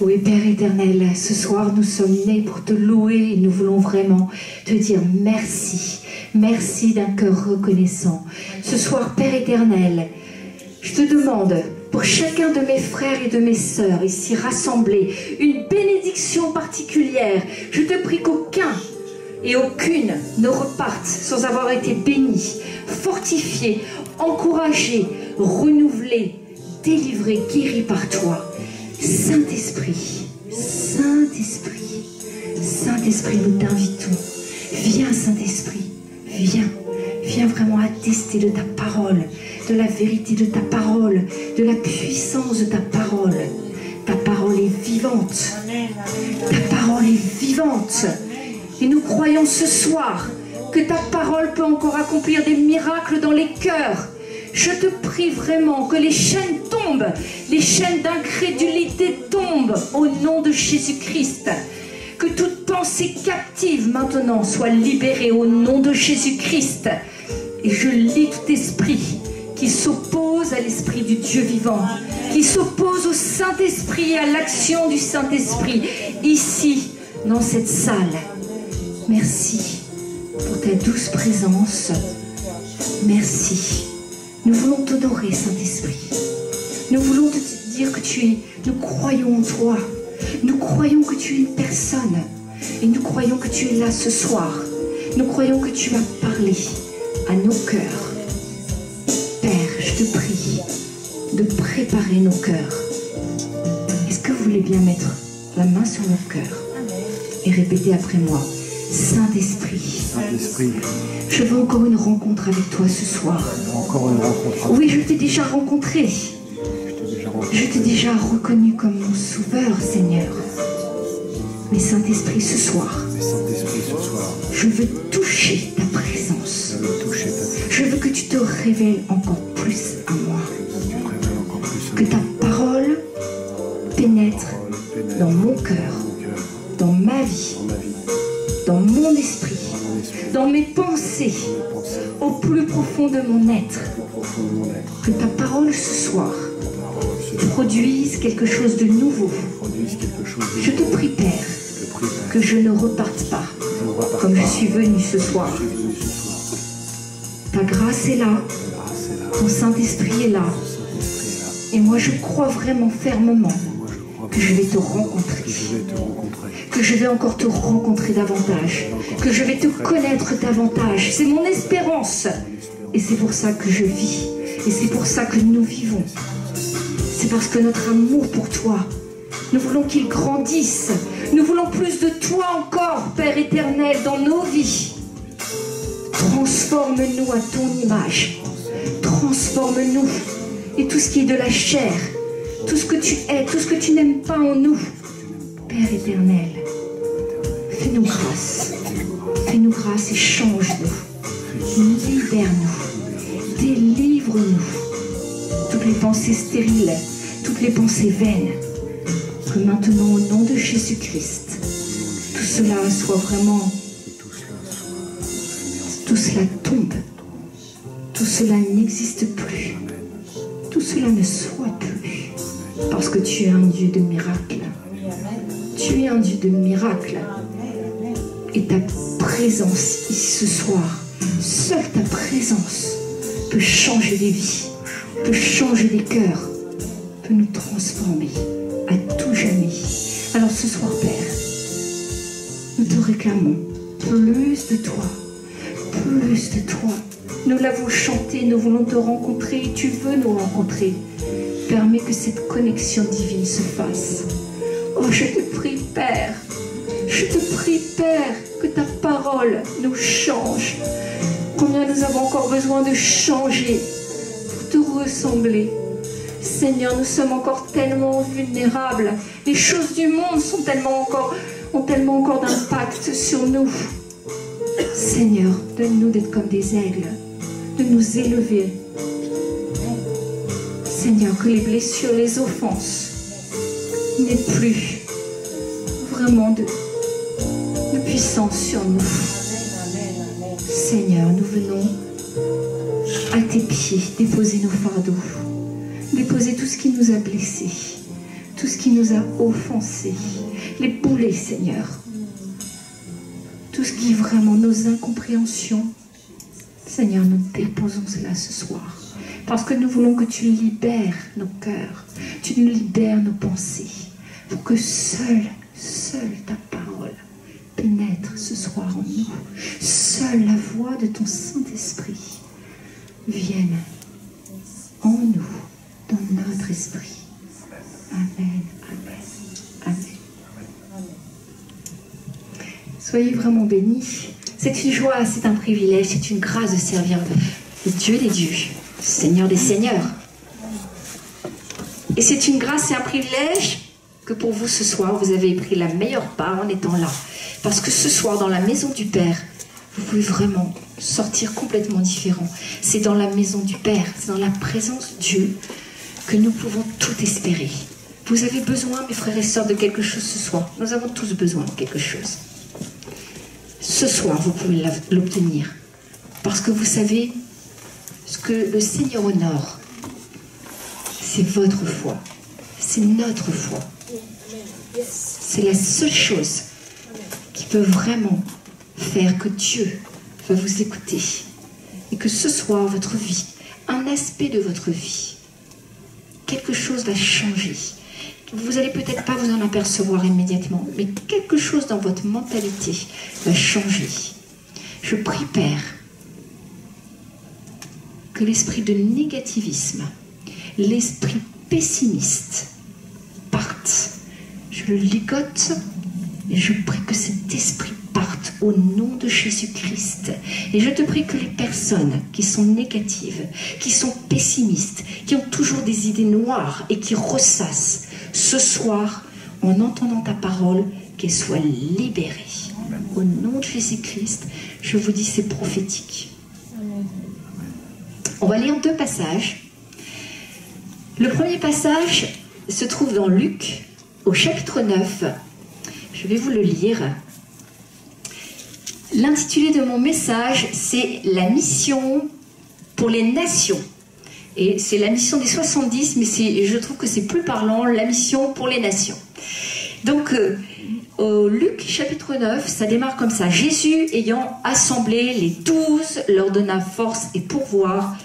Oui, Père éternel, ce soir nous sommes nés pour te louer et nous voulons vraiment te dire merci. Merci d'un cœur reconnaissant. Ce soir, Père éternel, je te demande pour chacun de mes frères et de mes sœurs ici rassemblés une bénédiction particulière. Je te prie qu'aucun et aucune ne repartent sans avoir été bénis, fortifiés, encouragés, renouvelés, délivrés, guéris par toi. Saint-Esprit, Saint-Esprit, Saint-Esprit, nous t'invitons. Viens, Saint-Esprit, viens. Viens vraiment attester de ta parole, de la vérité de ta parole, de la puissance de ta parole. Ta parole est vivante. Ta parole est vivante. Et nous croyons ce soir que ta parole peut encore accomplir des miracles dans les cœurs. Je te prie vraiment que les chaînes tombent, les chaînes d'incrédulité tombent au nom de Jésus-Christ. Que toute pensée captive maintenant soit libérée au nom de Jésus-Christ. Et je lis tout esprit qui s'oppose à l'esprit du Dieu vivant, qui s'oppose au Saint-Esprit et à l'action du Saint-Esprit, ici, dans cette salle. Merci pour ta douce présence. Merci. Nous voulons t'honorer, Saint-Esprit. Nous voulons te dire que tu es... Nous croyons en toi. Nous croyons que tu es une personne. Et nous croyons que tu es là ce soir. Nous croyons que tu vas parler à nos cœurs. Père, je te prie de préparer nos cœurs. Est-ce que vous voulez bien mettre la main sur nos cœurs et répéter après moi? Saint-Esprit, Saint-Esprit, je veux encore une rencontre avec toi ce soir. encore une rencontre. Oui, je t'ai déjà rencontré. Je t'ai déjà reconnu comme mon sauveur, Seigneur. Mais Saint-Esprit, ce soir, je veux toucher ta présence. Je veux que tu te révèles encore plus à moi. Que ta parole pénètre dans mon cœur, dans ma vie, dans mon esprit, dans mes pensées, au plus profond de mon être. Que ta parole ce soir produise quelque chose de nouveau. Je te prie, Père, que je ne reparte pas comme je suis venu ce soir. Ta grâce est là, ton Saint-Esprit est là. Et moi, je crois vraiment fermement que je vais te rencontrer. Que je vais encore te rencontrer davantage. Que je vais te connaître davantage. C'est mon espérance. Et c'est pour ça que je vis. Et c'est pour ça que nous vivons. C'est parce que notre amour pour toi, nous voulons qu'il grandisse. Nous voulons plus de toi encore, Père éternel, dans nos vies. Transforme-nous à ton image. Transforme-nous. Et tout ce qui est de la chair, tout ce que tu es, tout ce que tu n'aimes pas en nous, Père éternel, fais-nous grâce. Fais-nous grâce et change-nous. Libère-nous. Délivre-nous. Toutes les pensées stériles, toutes les pensées vaines. Que maintenant, au nom de Jésus-Christ, tout cela soit vraiment... Tout cela tombe. Tout cela n'existe plus. Tout cela ne soit plus. Parce que tu es un Dieu de miracles. Tu es un Dieu de miracles. Et ta présence ici ce soir, seule ta présence peut changer des vies, peut changer des cœurs, peut nous transformer à tout jamais. Alors ce soir, Père, nous te réclamons plus de toi, plus de toi. Nous l'avons chanté, nous voulons te rencontrer, tu veux nous rencontrer. Permets que cette connexion divine se fasse. Oh, je te prie, Père, je te prie, Père, que ta parole nous change. Combien nous avons encore besoin de changer pour te ressembler. Seigneur, nous sommes encore tellement vulnérables. Les choses du monde ont tellement encore d'impact sur nous. Seigneur, donne-nous d'être comme des aigles, de nous élever. Seigneur, que les blessures, les offenses n'aient plus vraiment de puissance sur nous. Seigneur, nous venons à tes pieds déposer nos fardeaux, déposer tout ce qui nous a blessés, tout tout ce qui nous a offensés, les boulets, Seigneur, tout ce qui est vraiment nos incompréhensions. Seigneur, nous déposons cela ce soir, parce que nous voulons que tu libères nos cœurs, tu nous libères nos pensées, pour que seule ta parole pénètre ce soir en nous. Seule la voix de ton Saint-Esprit vienne en nous, dans notre esprit. Amen, amen, amen. Soyez vraiment bénis. C'est une joie, c'est un privilège, c'est une grâce de servir le Dieu des dieux, Seigneur des seigneurs. Et c'est une grâce et un privilège que pour vous ce soir, vous avez pris la meilleure part en étant là. Parce que ce soir, dans la maison du Père, vous pouvez vraiment sortir complètement différent. C'est dans la maison du Père, c'est dans la présence de Dieu que nous pouvons tout espérer. Vous avez besoin, mes frères et sœurs, de quelque chose ce soir. Nous avons tous besoin de quelque chose. Ce soir, vous pouvez l'obtenir. Parce que vous savez, ce que le Seigneur honore, c'est votre foi. C'est notre foi. C'est la seule chose qui peut vraiment faire que Dieu va vous écouter. Et que ce soir, votre vie, un aspect de votre vie, quelque chose va changer. Vous n'allez peut-être pas vous en apercevoir immédiatement, mais quelque chose dans votre mentalité va changer. Je prie, Père, que l'esprit de négativisme, l'esprit pessimiste parte. Je le ligote et je prie que cet esprit parte au nom de Jésus-Christ. Et je te prie que les personnes qui sont négatives, qui sont pessimistes, qui ont toujours des idées noires et qui ressassent, ce soir, en entendant ta parole, qu'elles soient libérées. Au nom de Jésus-Christ, je vous dis, c'est prophétique. On va lire 2 passages. Le premier passage se trouve dans Luc, au chapitre 9. Je vais vous le lire. L'intitulé de mon message, c'est « La mission pour les nations ». Et c'est la mission des 70, mais je trouve que c'est plus parlant, la mission pour les nations. Donc, au Luc chapitre 9, ça démarre comme ça. Jésus, ayant assemblé les 12, leur donna force et pouvoir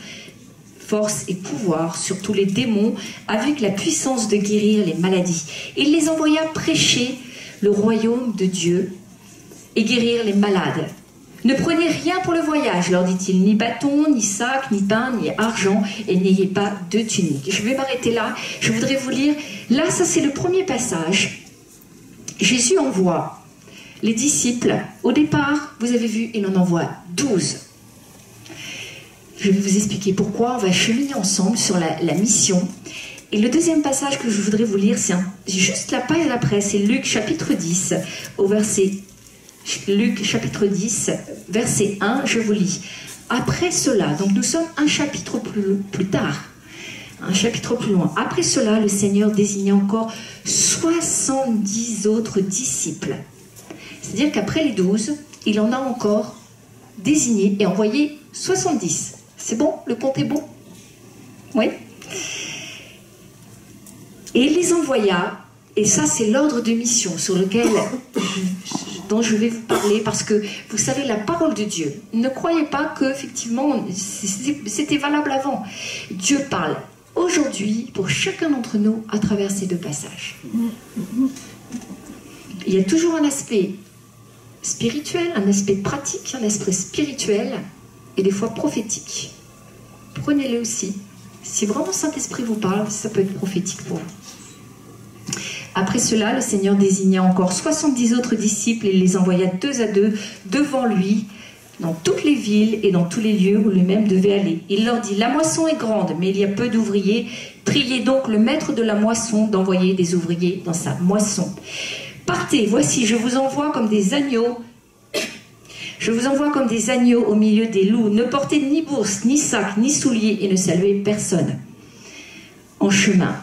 sur tous les démons, avec la puissance de guérir les maladies. Il les envoya prêcher le royaume de Dieu et guérir les malades. Ne prenez rien pour le voyage, leur dit-il, ni bâton, ni sac, ni pain, ni argent, et n'ayez pas de tunique. Je vais m'arrêter là. Je voudrais vous lire. Là, ça c'est le premier passage. Jésus envoie les disciples. Au départ, vous avez vu, il en envoie 12. Je vais vous expliquer pourquoi. On va cheminer ensemble sur la mission. Et le deuxième passage que je voudrais vous lire, c'est juste la page après. C'est Luc chapitre 10, au verset Luc chapitre 10, verset 1, je vous lis. Après cela, donc nous sommes un chapitre plus tard, un chapitre plus loin. Après cela, le Seigneur désigna encore 70 autres disciples. C'est-à-dire qu'après les 12, il en a encore désigné et envoyé 70. C'est bon? Le compte est bon? Oui? Et il les envoya, et ça c'est l'ordre de mission sur lequel dont je vais vous parler, parce que vous savez, la parole de Dieu, ne croyez pas que effectivement c'était valable avant. Dieu parle aujourd'hui pour chacun d'entre nous à travers ces 2 passages. Il y a toujours un aspect spirituel, un aspect pratique, un aspect spirituel et des fois prophétique. Prenez-les aussi. Si vraiment Saint-Esprit vous parle, ça peut être prophétique pour vous. Après cela, le Seigneur désigna encore 70 autres disciples et les envoya 2 à 2 devant lui dans toutes les villes et dans tous les lieux où lui-même devait aller. Il leur dit, la moisson est grande, mais il y a peu d'ouvriers. Priez donc le maître de la moisson d'envoyer des ouvriers dans sa moisson. Partez, voici, je vous envoie comme des agneaux. Je vous envoie comme des agneaux au milieu des loups. Ne portez ni bourse, ni sac, ni souliers et ne saluez personne. En chemin,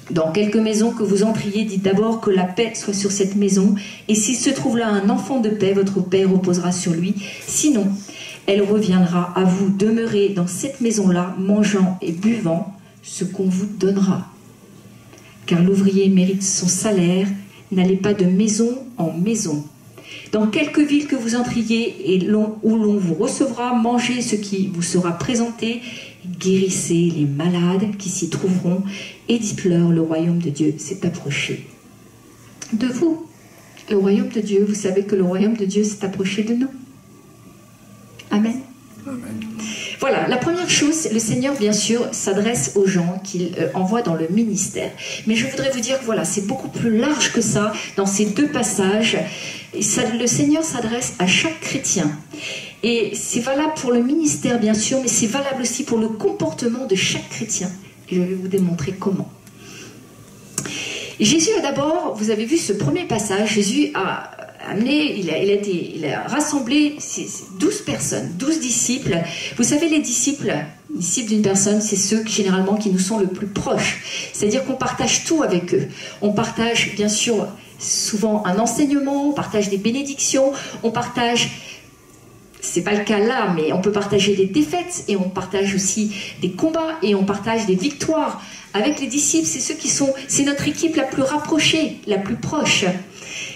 dans quelque maison que vous entriez, dites d'abord que la paix soit sur cette maison. Et s'il se trouve là un enfant de paix, votre paix reposera sur lui. Sinon, elle reviendra à vous. Demeurez dans cette maison-là, mangeant et buvant ce qu'on vous donnera. car l'ouvrier mérite son salaire. N'allez pas de maison en maison. Dans quelque ville que vous entriez et où l'on vous recevra, mangez ce qui vous sera présenté, guérissez les malades qui s'y trouveront et dites-leur, le royaume de Dieu s'est approché de vous. Le royaume de Dieu, vous savez que le royaume de Dieu s'est approché de nous. Amen. Amen. Voilà, la première chose, le Seigneur, bien sûr, s'adresse aux gens qu'il envoie dans le ministère. Mais je voudrais vous dire que voilà, c'est beaucoup plus large que ça dans ces deux passages. Et ça, le Seigneur s'adresse à chaque chrétien. Et c'est valable pour le ministère, bien sûr, mais c'est valable aussi pour le comportement de chaque chrétien. Et je vais vous démontrer comment. Jésus a d'abord, vous avez vu ce premier passage, Jésus a amené, il a rassemblé 12 personnes, 12 disciples. Vous savez, les disciples d'une personne, c'est ceux généralement qui nous sont le plus proches. C'est-à-dire qu'on partage tout avec eux. On partage, bien sûr, souvent un enseignement, on partage des bénédictions, on partage, c'est pas le cas là, mais on peut partager des défaites et on partage aussi des combats et on partage des victoires. Avec les disciples, c'est notre équipe la plus rapprochée, la plus proche.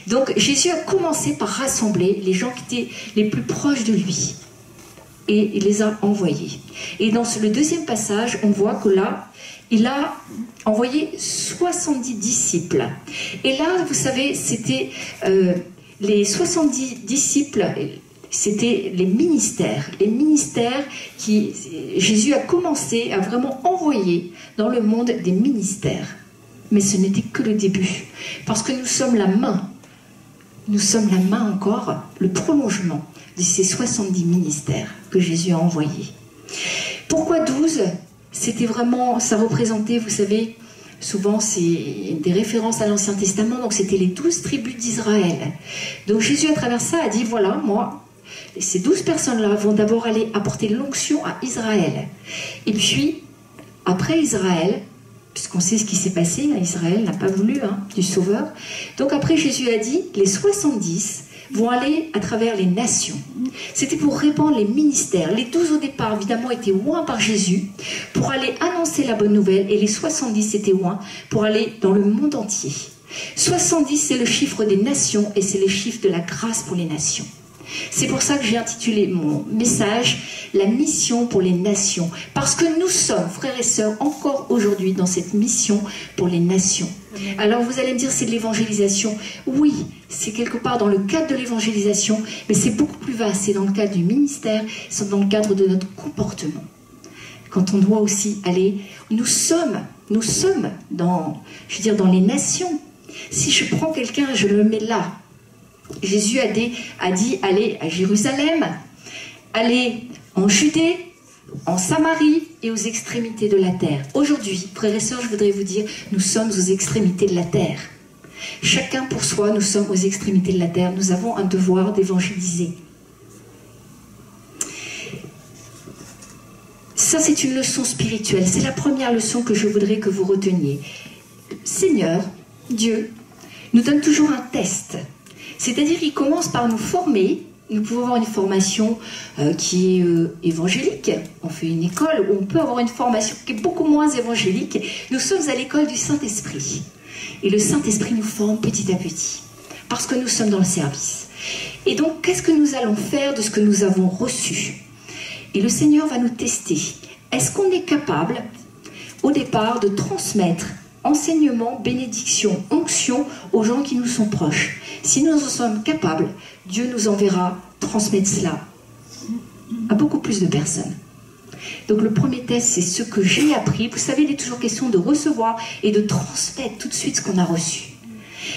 Donc Jésus a commencé par rassembler les gens qui étaient les plus proches de lui et il les a envoyés. Et dans le deuxième passage, on voit que là, il a envoyé 70 disciples. Et là, vous savez, c'était les 70 disciples, c'était les ministères. Les ministères qui Jésus a commencé à vraiment envoyer dans le monde des ministères. Mais ce n'était que le début. Parce que nous sommes la main. Nous sommes la main encore, le prolongement de ces 70 ministères que Jésus a envoyés. Pourquoi 12 ? C'était vraiment, ça représentait, vous savez, souvent c'est des références à l'Ancien Testament, donc c'était les 12 tribus d'Israël. Donc Jésus à travers ça a dit, voilà, moi, ces 12 personnes-là vont d'abord aller apporter l'onction à Israël. Et puis, après Israël, puisqu'on sait ce qui s'est passé, Israël n'a pas voulu du Sauveur. Donc après, Jésus a dit, les 70 vont aller à travers les nations. C'était pour répandre les ministères. Les 12 au départ, évidemment, étaient oints par Jésus pour aller annoncer la bonne nouvelle, et les 70 étaient oints pour aller dans le monde entier. 70, c'est le chiffre des nations, et c'est le chiffre de la grâce pour les nations. C'est pour ça que j'ai intitulé mon message « La mission pour les nations ». Parce que nous sommes, frères et sœurs, encore aujourd'hui dans cette mission pour les nations. Alors vous allez me dire, c'est de l'évangélisation. Oui, c'est quelque part dans le cadre de l'évangélisation, mais c'est beaucoup plus vaste. C'est dans le cadre du ministère, c'est dans le cadre de notre comportement. Quand on doit aussi aller... Nous sommes dans les nations. Si je prends quelqu'un, je le mets là. Jésus a dit, allez à Jérusalem, allez en Judée, en Samarie et aux extrémités de la terre. Aujourd'hui, frères et sœurs, je voudrais vous dire, nous sommes aux extrémités de la terre. Chacun pour soi, nous sommes aux extrémités de la terre. Nous avons un devoir d'évangéliser. Ça, c'est une leçon spirituelle. C'est la première leçon que je voudrais que vous reteniez. Seigneur, Dieu, nous donne toujours un test. C'est-à-dire qu'il commence par nous former. Nous pouvons avoir une formation qui est évangélique. On fait une école où on peut avoir une formation qui est beaucoup moins évangélique. Nous sommes à l'école du Saint-Esprit. Et le Saint-Esprit nous forme petit à petit. Parce que nous sommes dans le service. Et donc, qu'est-ce que nous allons faire de ce que nous avons reçu ? Et le Seigneur va nous tester. Est-ce qu'on est capable, au départ, de transmettre enseignement, bénédiction, onction aux gens qui nous sont proches? Si nous en sommes capables, Dieu nous enverra transmettre cela à beaucoup plus de personnes. Donc le premier test, c'est ce que j'ai appris. Vous savez, il est toujours question de recevoir et de transmettre tout de suite ce qu'on a reçu.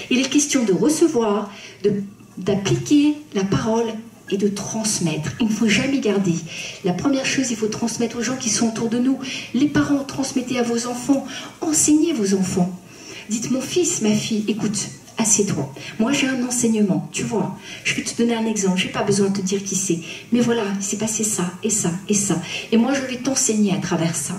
Il est question de recevoir, d'appliquer la parole et de transmettre. Il ne faut jamais garder. La première chose, il faut transmettre aux gens qui sont autour de nous. Les parents, transmettez à vos enfants. Enseignez vos enfants. Dites, mon fils, ma fille, écoute, assieds-toi. Moi, j'ai un enseignement, tu vois. Je vais te donner un exemple. Je n'ai pas besoin de te dire qui c'est. Mais voilà, il s'est passé ça, et ça, et ça. Et moi, je vais t'enseigner à travers ça.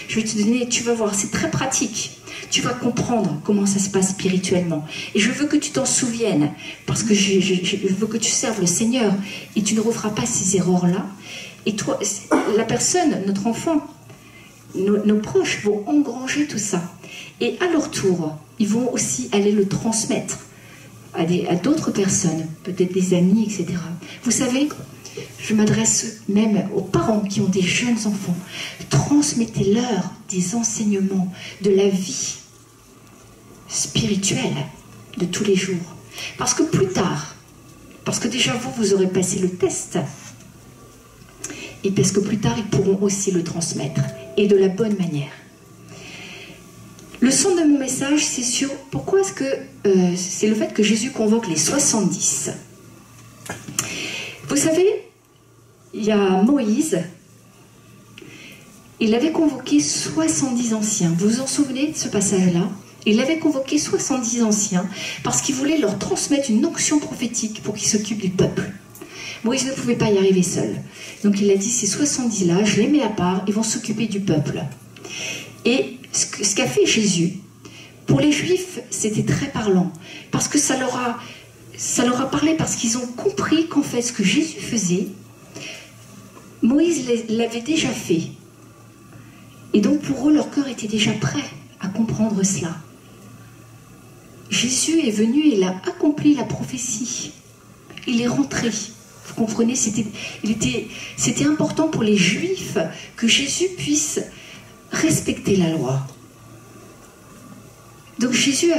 Je vais te donner, tu vas voir, c'est très pratique. Tu vas comprendre comment ça se passe spirituellement. Et je veux que tu t'en souviennes, parce que je veux que tu serves le Seigneur, et tu ne referas pas ces erreurs-là. Et toi, la personne, notre enfant, nos proches vont engranger tout ça. Et à leur tour, ils vont aussi aller le transmettre à d'autres personnes, peut-être des amis, etc. Vous savez, je m'adresse même aux parents qui ont des jeunes enfants. Transmettez-leur des enseignements de la vie spirituelle de tous les jours. Parce que plus tard, parce que déjà vous aurez passé le test, et parce que plus tard, ils pourront aussi le transmettre, et de la bonne manière. Le centre de mon message, c'est sur pourquoi est-ce que c'est le fait que Jésus convoque les 70. Vous savez, il y a Moïse, il avait convoqué 70 anciens. Vous vous en souvenez de ce passage-là? Il avait convoqué 70 anciens parce qu'il voulait leur transmettre une onction prophétique pour qu'ils s'occupent du peuple. Moïse ne pouvait pas y arriver seul. Donc il a dit, ces 70-là, je les mets à part, ils vont s'occuper du peuple. Et ce qu'a fait Jésus, pour les Juifs, c'était très parlant. Parce que ça leur a parlé, parce qu'ils ont compris qu'en fait, ce que Jésus faisait, Moïse l'avait déjà fait. Et donc pour eux, leur cœur était déjà prêt à comprendre cela. Jésus est venu et il a accompli la prophétie. Il est rentré. Vous comprenez, c'était important pour les Juifs que Jésus puisse respecter la loi. Donc Jésus,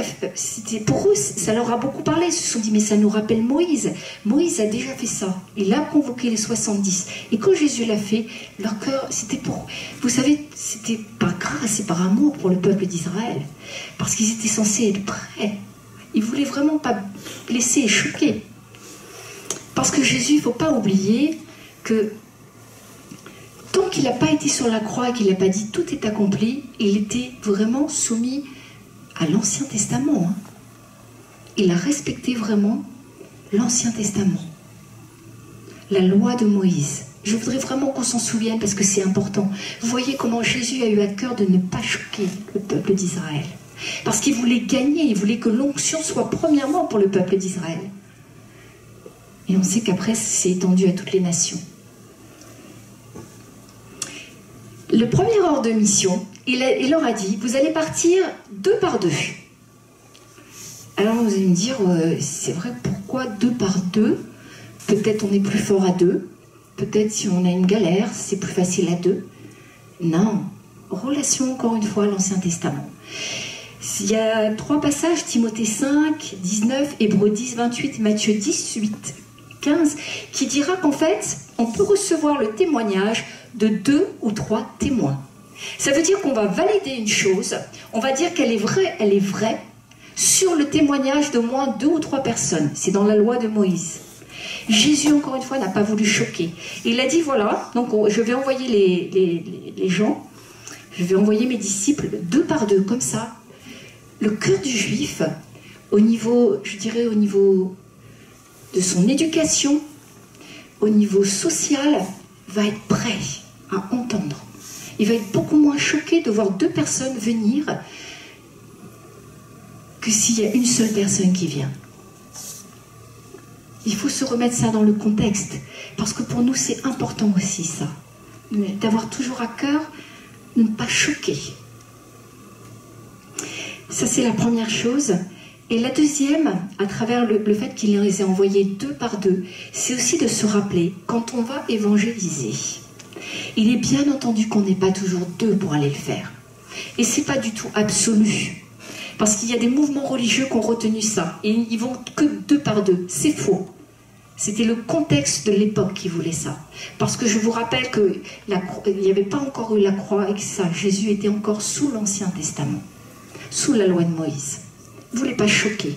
pour eux, ça leur a beaucoup parlé. Ils se sont dit, mais ça nous rappelle Moïse. Moïse a déjà fait ça. Il a convoqué les 70. Et quand Jésus l'a fait, leur cœur, c'était pour... Vous savez, c'était par grâce et par amour pour le peuple d'Israël. Parce qu'ils étaient censés être prêts. Ils ne voulaient vraiment pas blesser et choquer. Parce que Jésus, il ne faut pas oublier que tant qu'il n'a pas été sur la croix et qu'il n'a pas dit tout est accompli, il était vraiment soumis à l'Ancien Testament. Hein. Il a respecté vraiment l'Ancien Testament. La loi de Moïse. Je voudrais vraiment qu'on s'en souvienne parce que c'est important. Vous voyez comment Jésus a eu à cœur de ne pas choquer le peuple d'Israël. Parce qu'il voulait gagner, il voulait que l'onction soit premièrement pour le peuple d'Israël. Et on sait qu'après, c'est étendu à toutes les nations. Le premier ordre de mission, il leur a dit, vous allez partir 2 par 2. Alors vous allez me dire, c'est vrai, pourquoi 2 par 2? Peut-être on est plus fort à 2. Peut-être si on a une galère, c'est plus facile à 2. Non. Relation, encore une fois, à l'Ancien Testament. Il y a 3 passages, Timothée 5, 19, Hébreux 10, 28, Matthieu 18, 15, qui dira qu'en fait, on peut recevoir le témoignage de 2 ou 3 témoins. Ça veut dire qu'on va valider une chose, on va dire qu'elle est vraie, sur le témoignage d'au moins 2 ou 3 personnes. C'est dans la loi de Moïse. Jésus, encore une fois, n'a pas voulu choquer. Il a dit, voilà, donc je vais envoyer les gens, je vais envoyer mes disciples 2 par 2, comme ça. Le cœur du juif, au niveau, je dirais, au niveau de son éducation, au niveau social, va être prêt à entendre. Il va être beaucoup moins choqué de voir 2 personnes venir que s'il y a une seule personne qui vient. Il faut se remettre ça dans le contexte, parce que pour nous c'est important aussi ça, d'avoir toujours à cœur de ne pas choquer. Ça c'est la première chose. Et la deuxième, à travers le fait qu'il les ait envoyés 2 par 2, c'est aussi de se rappeler, quand on va évangéliser, il est bien entendu qu'on n'est pas toujours 2 pour aller le faire. Et c'est pas du tout absolu. Parce qu'il y a des mouvements religieux qui ont retenu ça. Et ils vont que 2 par 2. C'est faux. C'était le contexte de l'époque qui voulait ça. Parce que je vous rappelle qu'il n'y avait pas encore eu la croix et que ça, Jésus était encore sous l'Ancien Testament. Sous la loi de Moïse. Il ne voulait pas choquer.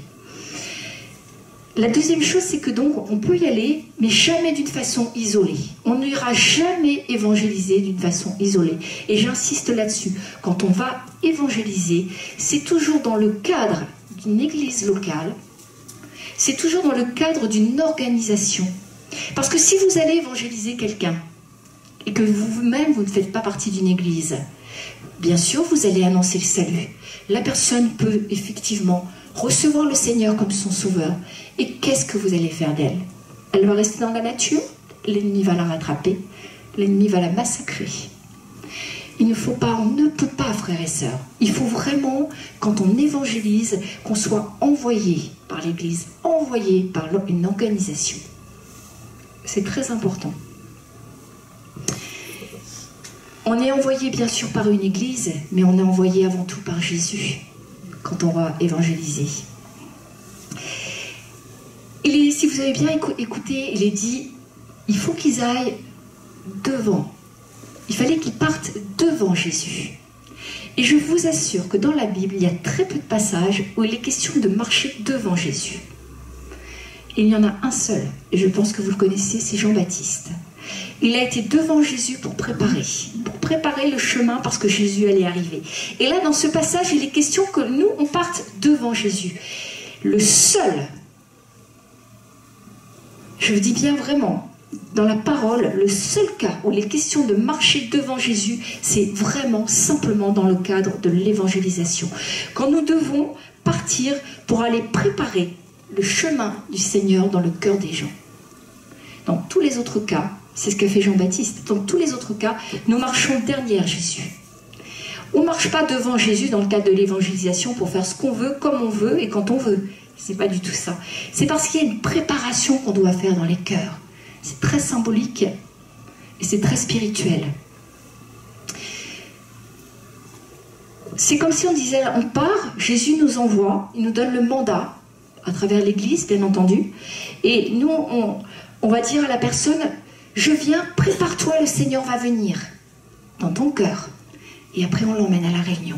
La deuxième chose, c'est que donc on peut y aller, mais jamais d'une façon isolée. On n'ira jamais évangéliser d'une façon isolée. Et j'insiste là-dessus. Quand on va évangéliser, c'est toujours dans le cadre d'une église locale. C'est toujours dans le cadre d'une organisation. Parce que si vous allez évangéliser quelqu'un, et que vous-même, vous ne faites pas partie d'une église, bien sûr, vous allez annoncer le salut. La personne peut effectivement recevoir le Seigneur comme son sauveur. Et qu'est-ce que vous allez faire d'elle? Elle va rester dans la nature, l'ennemi va la rattraper, l'ennemi va la massacrer. Il ne faut pas, on ne peut pas, frères et sœurs. Il faut vraiment, quand on évangélise, qu'on soit envoyé par l'Église, envoyé par une organisation. C'est très important. On est envoyé bien sûr par une Église, mais on est envoyé avant tout par Jésus quand on va évangéliser. Si vous avez bien écouté, il est dit, il faut qu'ils aillent devant. Il fallait qu'ils partent devant Jésus. Et je vous assure que dans la Bible, il y a très peu de passages où il est question de marcher devant Jésus. Et il y en a un seul, et je pense que vous le connaissez, c'est Jean-Baptiste. Il a été devant Jésus pour préparer le chemin parce que Jésus allait arriver. Et là, dans ce passage, il est question que nous, on parte devant Jésus. Le seul, je vous dis bien vraiment, dans la parole, le seul cas où il est question de marcher devant Jésus, c'est vraiment simplement dans le cadre de l'évangélisation. Quand nous devons partir pour aller préparer le chemin du Seigneur dans le cœur des gens. Dans tous les autres cas, c'est ce qu'a fait Jean-Baptiste. Dans tous les autres cas, nous marchons derrière Jésus. On ne marche pas devant Jésus dans le cadre de l'évangélisation pour faire ce qu'on veut, comme on veut et quand on veut. C'est pas du tout ça. C'est parce qu'il y a une préparation qu'on doit faire dans les cœurs. C'est très symbolique et c'est très spirituel. C'est comme si on disait, on part, Jésus nous envoie, il nous donne le mandat, à travers l'Église, bien entendu, et nous, on va dire à la personne, je viens, prépare-toi, le Seigneur va venir dans ton cœur. Et après, on l'emmène à la réunion.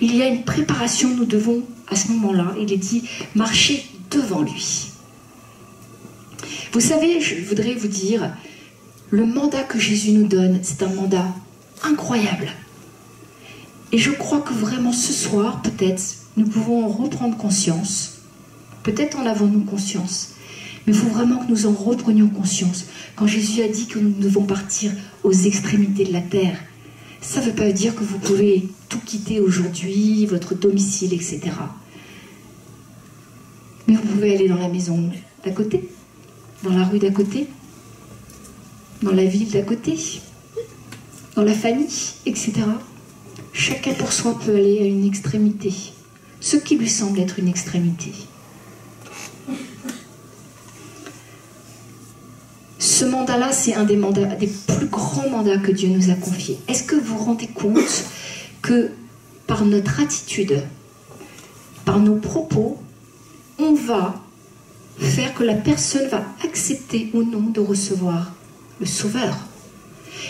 Il y a une préparation, nous devons, à ce moment-là, il est dit, marcher devant lui. Vous savez, je voudrais vous dire, le mandat que Jésus nous donne, c'est un mandat incroyable. Et je crois que vraiment ce soir, peut-être, nous pouvons en reprendre conscience. Peut-être en avons-nous conscience. Mais il faut vraiment que nous en reprenions conscience. Quand Jésus a dit que nous devons partir aux extrémités de la terre, ça ne veut pas dire que vous pouvez tout quitter aujourd'hui, votre domicile, etc. Mais vous pouvez aller dans la maison d'à côté, dans la rue d'à côté, dans la ville d'à côté, dans la famille, etc. Chacun pour soi peut aller à une extrémité, ce qui lui semble être une extrémité. Ce mandat-là, c'est un des plus grands mandats que Dieu nous a confiés. Est-ce que vous vous rendez compte que par notre attitude, par nos propos, on va faire que la personne va accepter ou non de recevoir le Sauveur?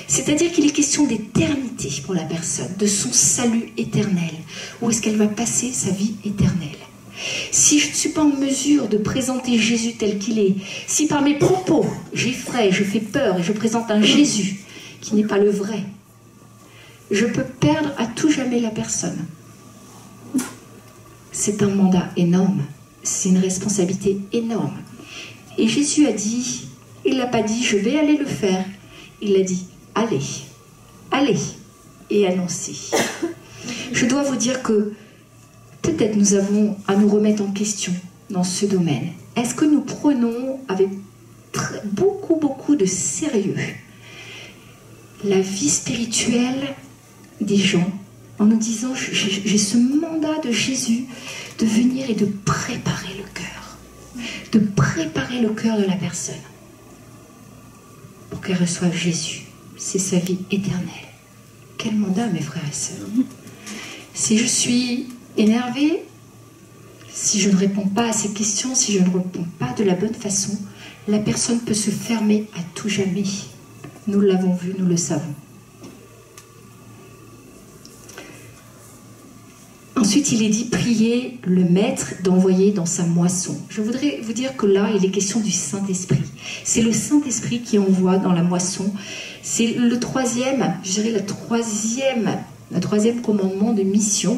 C'est-à-dire qu'il est question d'éternité pour la personne, de son salut éternel. Où est-ce qu'elle va passer sa vie éternelle? Si je ne suis pas en mesure de présenter Jésus tel qu'il est, si par mes propos j'effraie, je fais peur et je présente un Jésus qui n'est pas le vrai, je peux perdre à tout jamais la personne. C'est un mandat énorme, c'est une responsabilité énorme. Et Jésus a dit, il ne l'a pas dit je vais aller le faire, il a dit allez, allez et annoncez. Je dois vous dire que peut-être nous avons à nous remettre en question dans ce domaine. Est-ce que nous prenons avec beaucoup de sérieux la vie spirituelle des gens en nous disant j'ai ce mandat de Jésus de venir et de préparer le cœur, de préparer le cœur de la personne pour qu'elle reçoive Jésus. C'est sa vie éternelle. Quel mandat, mes frères et sœurs. Si je suis énervée, si je ne réponds pas à ces questions, si je ne réponds pas de la bonne façon, la personne peut se fermer à tout jamais. Nous l'avons vu, nous le savons. Ensuite, il est dit, priez le maître d'envoyer dans sa moisson. Je voudrais vous dire que là, il est question du Saint-Esprit. C'est le Saint-Esprit qui envoie dans la moisson. C'est le troisième, je dirais le troisième commandement de mission.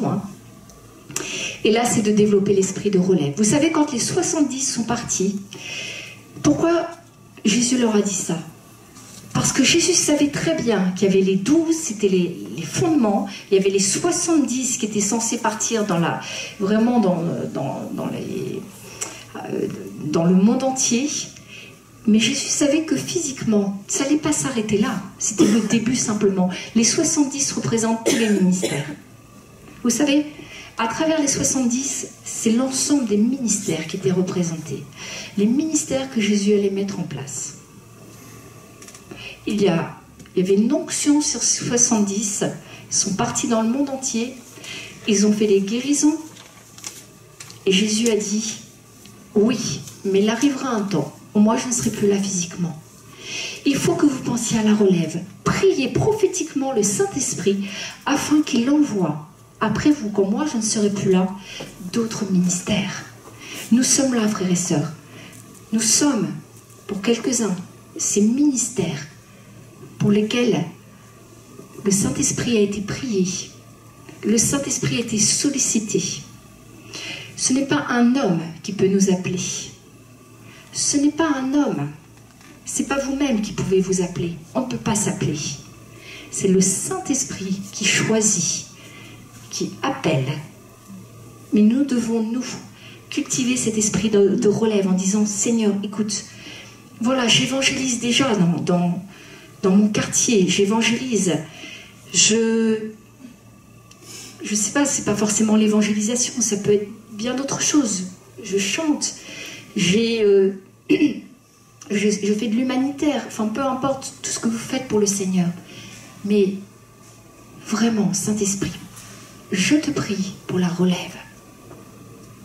Et là, c'est de développer l'esprit de relève. Vous savez, quand les 70 sont partis, pourquoi Jésus leur a dit ça? Parce que Jésus savait très bien qu'il y avait les 12, c'était les fondements, il y avait les 70 qui étaient censés partir vraiment dans le monde entier, Mais Jésus savait que physiquement, ça n'allait pas s'arrêter là. C'était le début simplement. Les 70 représentent tous les ministères. Vous savez, à travers les 70, c'est l'ensemble des ministères qui étaient représentés. Les ministères que Jésus allait mettre en place. Il y avait une onction sur 70. Ils sont partis dans le monde entier. Ils ont fait des guérisons. Et Jésus a dit, oui, mais il arrivera un temps où moi je ne serai plus là physiquement. Il faut que vous pensiez à la relève. Priez prophétiquement le Saint-Esprit afin qu'il envoie, après vous, quand moi je ne serai plus là, d'autres ministères. Nous sommes là, frères et sœurs. Nous sommes, pour quelques-uns, ces ministères pour lesquels le Saint-Esprit a été prié, le Saint-Esprit a été sollicité. Ce n'est pas un homme qui peut nous appeler. Ce n'est pas un homme. Ce n'est pas vous-même qui pouvez vous appeler. On ne peut pas s'appeler. C'est le Saint-Esprit qui choisit, qui appelle. Mais nous devons, nous, cultiver cet esprit de relève en disant, Seigneur, écoute, voilà, j'évangélise déjà dans mon quartier, j'évangélise. Je sais pas, c'est pas forcément l'évangélisation, ça peut être bien d'autres choses. Je chante, je fais de l'humanitaire, enfin peu importe tout ce que vous faites pour le Seigneur. Mais vraiment, Saint-Esprit, je te prie pour la relève.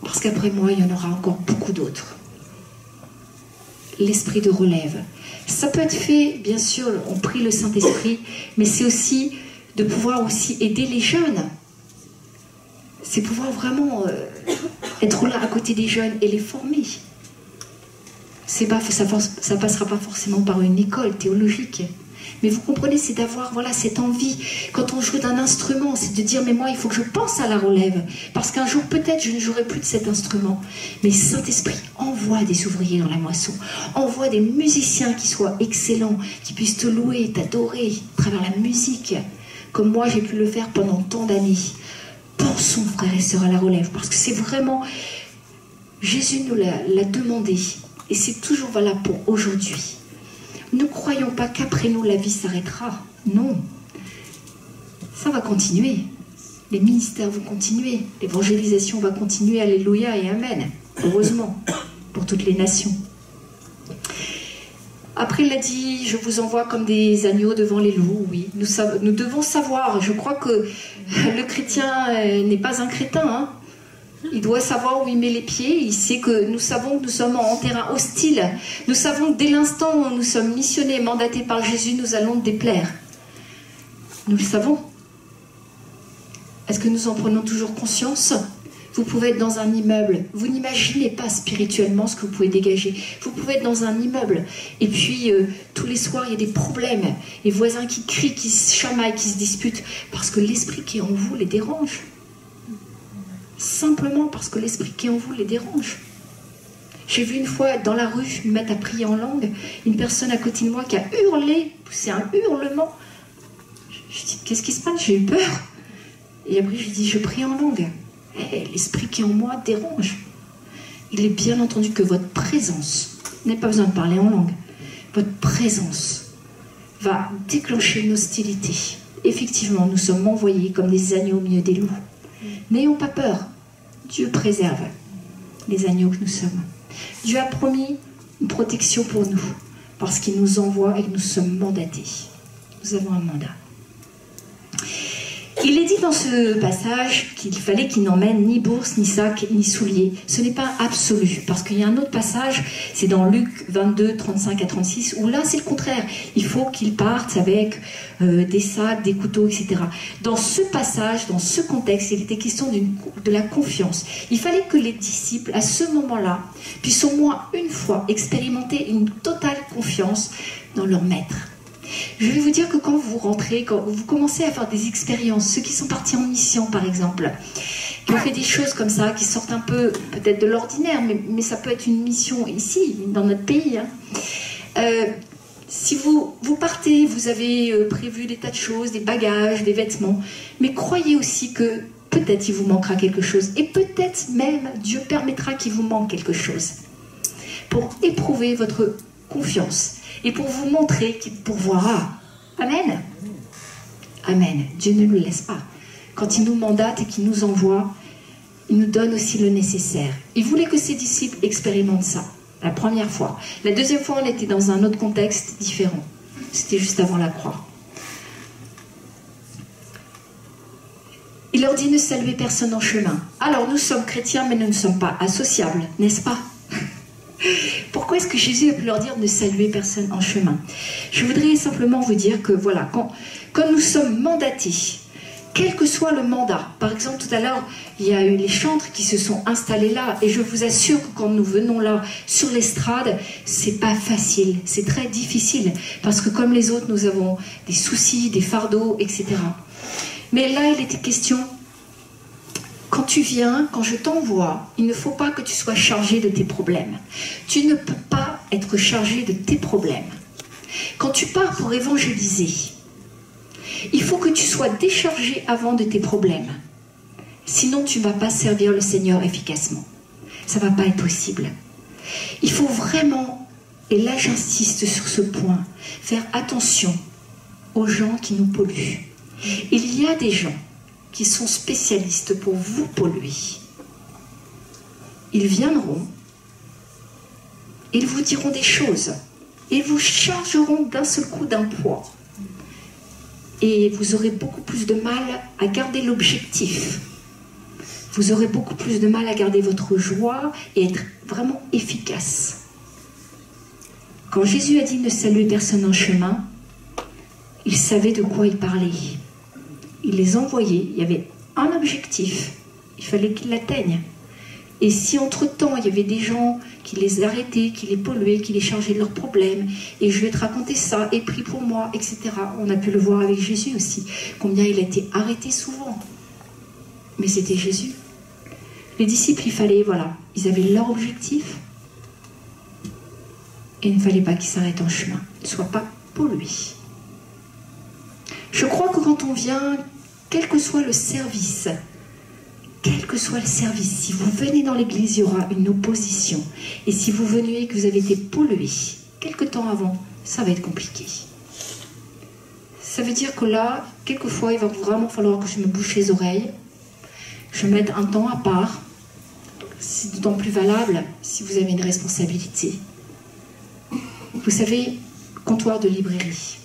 Parce qu'après moi, il y en aura encore beaucoup d'autres. L'esprit de relève. Ça peut être fait, bien sûr, on prie le Saint-Esprit, mais c'est aussi de pouvoir aussi aider les jeunes. C'est pouvoir vraiment être là à côté des jeunes et les former. Ça passera pas forcément par une école théologique. Mais vous comprenez, c'est d'avoir cette envie. Quand on joue d'un instrument, c'est de dire, mais moi, il faut que je pense à la relève. Parce qu'un jour, peut-être, je ne jouerai plus de cet instrument. Mais Saint-Esprit envoie des ouvriers dans la moisson. Envoie des musiciens qui soient excellents, qui puissent te louer, t'adorer à travers la musique. Comme moi, j'ai pu le faire pendant tant d'années. Pensons, frères et sœurs, à la relève. Parce que c'est vraiment... Jésus nous l'a demandé. Et c'est toujours valable pour aujourd'hui. Ne croyons pas qu'après nous, la vie s'arrêtera. Non. Ça va continuer. Les ministères vont continuer. L'évangélisation va continuer. Alléluia et Amen. Heureusement. Pour toutes les nations. Après, il a dit, je vous envoie comme des agneaux devant les loups. Oui, nous devons savoir. Je crois que le chrétien n'est pas un crétin, hein. Il doit savoir où il met les pieds. Il sait que nous savons que nous sommes en terrain hostile. Nous savons que dès l'instant où nous sommes missionnés et mandatés par Jésus, nous allons déplaire. Nous le savons. Est-ce que nous en prenons toujours conscience? Vous pouvez être dans un immeuble. Vous n'imaginez pas spirituellement ce que vous pouvez dégager. Vous pouvez être dans un immeuble. Et puis, tous les soirs, il y a des problèmes. Les voisins qui crient, qui se chamaillent, qui se disputent. Parce que l'esprit qui est en vous les dérange. Simplement parce que l'esprit qui est en vous les dérange. J'ai vu une fois dans la rue me mettre à prier en langue, une personne à côté de moi qui a hurlé, poussé un hurlement. Je dis, qu'est-ce qui se passe? J'ai eu peur. Et après, je dis, je prie en langue. L'esprit qui est en moi dérange. Il est bien entendu que votre présence, vous n'avez pas besoin de parler en langue, votre présence va déclencher une hostilité. Effectivement, nous sommes envoyés comme des agneaux au milieu des loups. N'ayons pas peur. Dieu préserve les agneaux que nous sommes. Dieu a promis une protection pour nous parce qu'il nous envoie et que nous sommes mandatés. Nous avons un mandat. Il est dit dans ce passage qu'il fallait qu'il n'emmène ni bourse, ni sac, ni souliers. Ce n'est pas absolu, parce qu'il y a un autre passage, c'est dans Luc 22, 35 à 36, où là c'est le contraire. Il faut qu'il parte avec des sacs, des couteaux, etc. Dans ce passage, dans ce contexte, il était question de la confiance. Il fallait que les disciples, à ce moment-là, puissent au moins une fois expérimenter une totale confiance dans leur maître. Je vais vous dire que quand vous rentrez, quand vous commencez à faire des expériences, ceux qui sont partis en mission par exemple, qui ont fait des choses comme ça, qui sortent un peu peut-être de l'ordinaire, mais ça peut être une mission ici, dans notre pays. Si vous partez, vous avez prévu des tas de choses, des bagages, des vêtements, mais croyez aussi que peut-être il vous manquera quelque chose, et peut-être même Dieu permettra qu'il vous manque quelque chose, pour éprouver votre confiance et pour vous montrer qu'il pourvoira. Amen. Amen. Dieu ne nous laisse pas. Quand il nous mandate et qu'il nous envoie, il nous donne aussi le nécessaire. Il voulait que ses disciples expérimentent ça, la première fois. La deuxième fois, on était dans un autre contexte différent. C'était juste avant la croix. Il leur dit ne saluer personne en chemin. Alors, nous sommes chrétiens, mais nous ne sommes pas associables, n'est-ce pas? Pourquoi est-ce que Jésus a pu leur dire ne saluer personne en chemin? Je voudrais simplement vous dire que voilà, quand nous sommes mandatés, quel que soit le mandat, par exemple tout à l'heure, il y a eu les chantres qui se sont installés là, et je vous assure que quand nous venons là sur l'estrade, c'est pas facile, c'est très difficile, parce que comme les autres, nous avons des soucis, des fardeaux, etc. Mais là, il était question, quand tu viens, quand je t'envoie, il ne faut pas que tu sois chargé de tes problèmes. Tu ne peux pas être chargé de tes problèmes. Quand tu pars pour évangéliser, il faut que tu sois déchargé avant de tes problèmes. Sinon, tu ne vas pas servir le Seigneur efficacement. Ça ne va pas être possible. Il faut vraiment, et là j'insiste sur ce point, faire attention aux gens qui nous polluent. Il y a des gens qui sont spécialistes pour vous polluer. Ils viendront, ils vous diront des choses, ils vous chargeront d'un seul coup d'un poids. Et vous aurez beaucoup plus de mal à garder l'objectif. Vous aurez beaucoup plus de mal à garder votre joie et être vraiment efficace. Quand Jésus a dit ne saluer personne en chemin, il savait de quoi il parlait. Il les envoyait, il y avait un objectif, il fallait qu'ils l'atteignent. Et si entre-temps, il y avait des gens qui les arrêtaient, qui les polluaient, qui les chargeaient de leurs problèmes, et je vais te raconter ça, et prie pour moi, etc. On a pu le voir avec Jésus aussi, combien il a été arrêté souvent. Mais c'était Jésus. Les disciples, il fallait, voilà, ils avaient leur objectif, et il ne fallait pas qu'ils s'arrêtent en chemin, ne soient pas pollués. Je crois que quand on vient, quel que soit le service, si vous venez dans l'église, il y aura une opposition. Et si vous venez et que vous avez été pollué, quelque temps avant, ça va être compliqué. Ça veut dire que là, quelquefois, il va vraiment falloir que je me bouche les oreilles, je mette un temps à part. C'est d'autant plus valable si vous avez une responsabilité. Vous savez, comptoir de librairie.